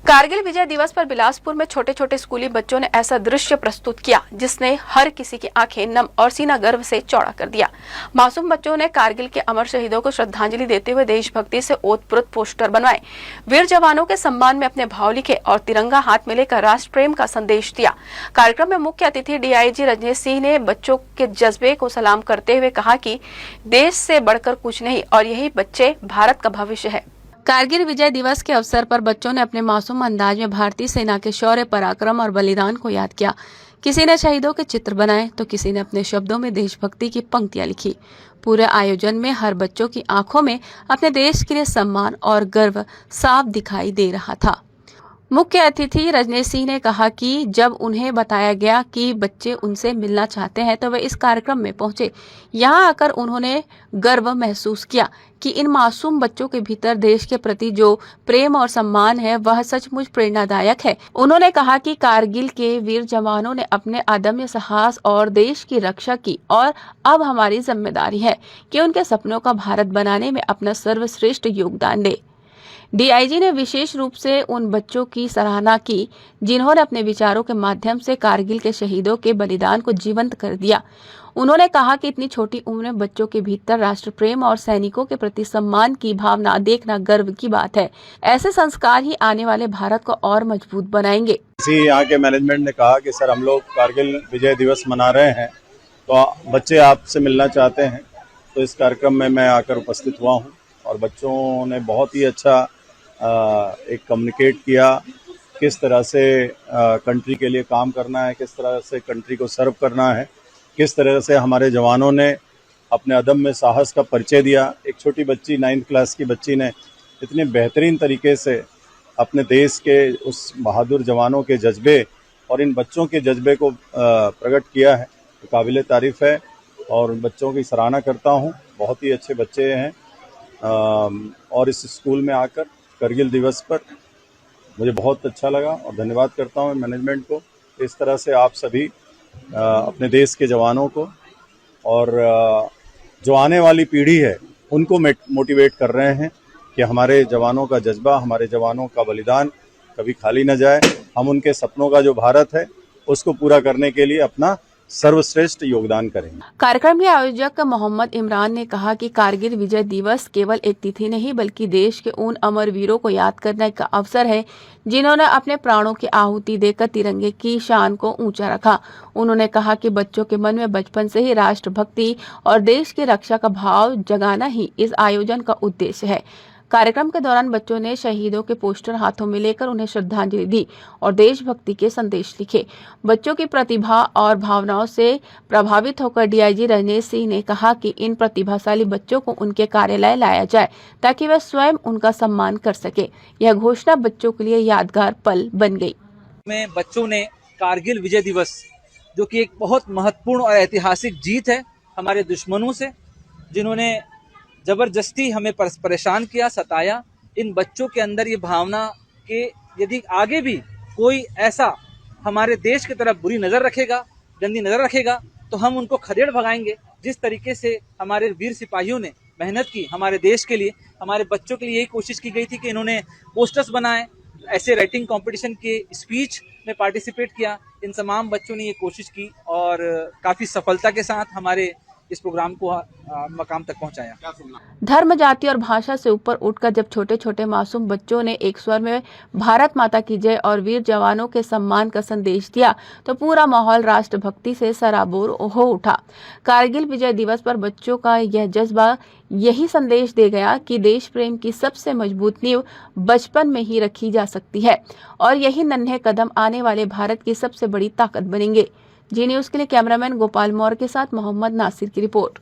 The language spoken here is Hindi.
कारगिल विजय दिवस पर बिलासपुर में छोटे छोटे स्कूली बच्चों ने ऐसा दृश्य प्रस्तुत किया जिसने हर किसी की आंखें नम और सीना गर्व से चौड़ा कर दिया। मासूम बच्चों ने कारगिल के अमर शहीदों को श्रद्धांजलि देते हुए देशभक्ति से ओतप्रोत पोस्टर बनवाए, वीर जवानों के सम्मान में अपने भाव लिखे और तिरंगा हाथ में लेकर राष्ट्र प्रेम का संदेश दिया। कार्यक्रम में मुख्य अतिथि डीआईजी रजनीश सिंह ने बच्चों के जज्बे को सलाम करते हुए कहा कि देश से बढ़कर कुछ नहीं और यही बच्चे भारत का भविष्य है। कारगिल विजय दिवस के अवसर पर बच्चों ने अपने मासूम अंदाज में भारतीय सेना के शौर्य, पराक्रम और बलिदान को याद किया। किसी ने शहीदों के चित्र बनाए तो किसी ने अपने शब्दों में देशभक्ति की पंक्तियां लिखी। पूरे आयोजन में हर बच्चों की आंखों में अपने देश के लिए सम्मान और गर्व साफ दिखाई दे रहा था। मुख्य अतिथि रजनीश सिंह ने कहा कि जब उन्हें बताया गया कि बच्चे उनसे मिलना चाहते हैं तो वे इस कार्यक्रम में पहुंचे। यहां आकर उन्होंने गर्व महसूस किया कि इन मासूम बच्चों के भीतर देश के प्रति जो प्रेम और सम्मान है वह सचमुच प्रेरणादायक है। उन्होंने कहा कि कारगिल के वीर जवानों ने अपने अदम्य साहस और देश की रक्षा की और अब हमारी जिम्मेदारी है कि उनके सपनों का भारत बनाने में अपना सर्वश्रेष्ठ योगदान दे। डीआईजी ने विशेष रूप से उन बच्चों की सराहना की जिन्होंने अपने विचारों के माध्यम से कारगिल के शहीदों के बलिदान को जीवंत कर दिया। उन्होंने कहा कि इतनी छोटी उम्र में बच्चों के भीतर राष्ट्र प्रेम और सैनिकों के प्रति सम्मान की भावना देखना गर्व की बात है। ऐसे संस्कार ही आने वाले भारत को और मजबूत बनाएंगे। यहाँ के मैनेजमेंट ने कहा कि सर हम लोग कारगिल विजय दिवस मना रहे हैं तो बच्चे आपसे मिलना चाहते हैं, तो इस कार्यक्रम में मैं आकर उपस्थित हुआ हूँ और बच्चों ने बहुत ही अच्छा एक कम्युनिकेट किया किस तरह से कंट्री के लिए काम करना है, किस तरह से कंट्री को सर्व करना है, किस तरह से हमारे जवानों ने अपने अदम्य साहस का परिचय दिया। एक छोटी बच्ची 9th क्लास की बच्ची ने इतने बेहतरीन तरीके से अपने देश के उस बहादुर जवानों के जज्बे और इन बच्चों के जज्बे को प्रकट किया है, तो काबिल तारीफ़ है और बच्चों की सराहना करता हूँ। बहुत ही अच्छे बच्चे हैं और इस स्कूल में आकर कारगिल दिवस पर मुझे बहुत अच्छा लगा और धन्यवाद करता हूँ मैनेजमेंट को। इस तरह से आप सभी अपने देश के जवानों को और जो आने वाली पीढ़ी है उनको मोटिवेट कर रहे हैं कि हमारे जवानों का जज्बा, हमारे जवानों का बलिदान कभी खाली न जाए। हम उनके सपनों का जो भारत है उसको पूरा करने के लिए अपना सर्वश्रेष्ठ योगदान करेंगे। कार्यक्रम के आयोजक मोहम्मद इमरान ने कहा कि कारगिल विजय दिवस केवल एक तिथि नहीं बल्कि देश के उन अमर वीरों को याद करने का अवसर है जिन्होंने अपने प्राणों की आहुति देकर तिरंगे की शान को ऊंचा रखा। उन्होंने कहा कि बच्चों के मन में बचपन से ही राष्ट्रभक्ति और देश की रक्षा का भाव जगाना ही इस आयोजन का उद्देश्य है। कार्यक्रम के दौरान बच्चों ने शहीदों के पोस्टर हाथों में लेकर उन्हें श्रद्धांजलि दी और देशभक्ति के संदेश लिखे। बच्चों की प्रतिभा और भावनाओं से प्रभावित होकर डीआईजी रजनीश सिंह ने कहा कि इन प्रतिभाशाली बच्चों को उनके कार्यालय लाया जाए ताकि वे स्वयं उनका सम्मान कर सके। यह घोषणा बच्चों के लिए यादगार पल बन गई। में बच्चों ने कारगिल विजय दिवस, जो कि एक बहुत महत्वपूर्ण और ऐतिहासिक जीत है हमारे दुश्मनों से, जिन्होंने जबरदस्ती हमें परेशान किया, सताया, इन बच्चों के अंदर ये भावना कि यदि आगे भी कोई ऐसा हमारे देश की तरफ बुरी नज़र रखेगा, गंदी नज़र रखेगा, तो हम उनको खदेड़ भगाएंगे। जिस तरीके से हमारे वीर सिपाहियों ने मेहनत की हमारे देश के लिए, हमारे बच्चों के लिए यही कोशिश की गई थी कि इन्होंने पोस्टर्स बनाए, ऐसे राइटिंग कंपटीशन के स्पीच में पार्टिसिपेट किया। इन तमाम बच्चों ने ये कोशिश की और काफ़ी सफलता के साथ हमारे इस प्रोग्राम को मकाम तक पहुंचाया। धर्म, जाति और भाषा से ऊपर उठकर जब छोटे छोटे मासूम बच्चों ने एक स्वर में भारत माता की जय और वीर जवानों के सम्मान का संदेश दिया तो पूरा माहौल राष्ट्रभक्ति से सराबोर हो उठा। कारगिल विजय दिवस पर बच्चों का यह जज्बा यही संदेश दे गया कि देश प्रेम की सबसे मजबूत नींव बचपन में ही रखी जा सकती है और यही नन्हे कदम आने वाले भारत की सबसे बड़ी ताकत बनेंगे। जी न्यूज़ के लिए कैमरामैन गोपाल मौर्य के साथ मोहम्मद नासिर की रिपोर्ट।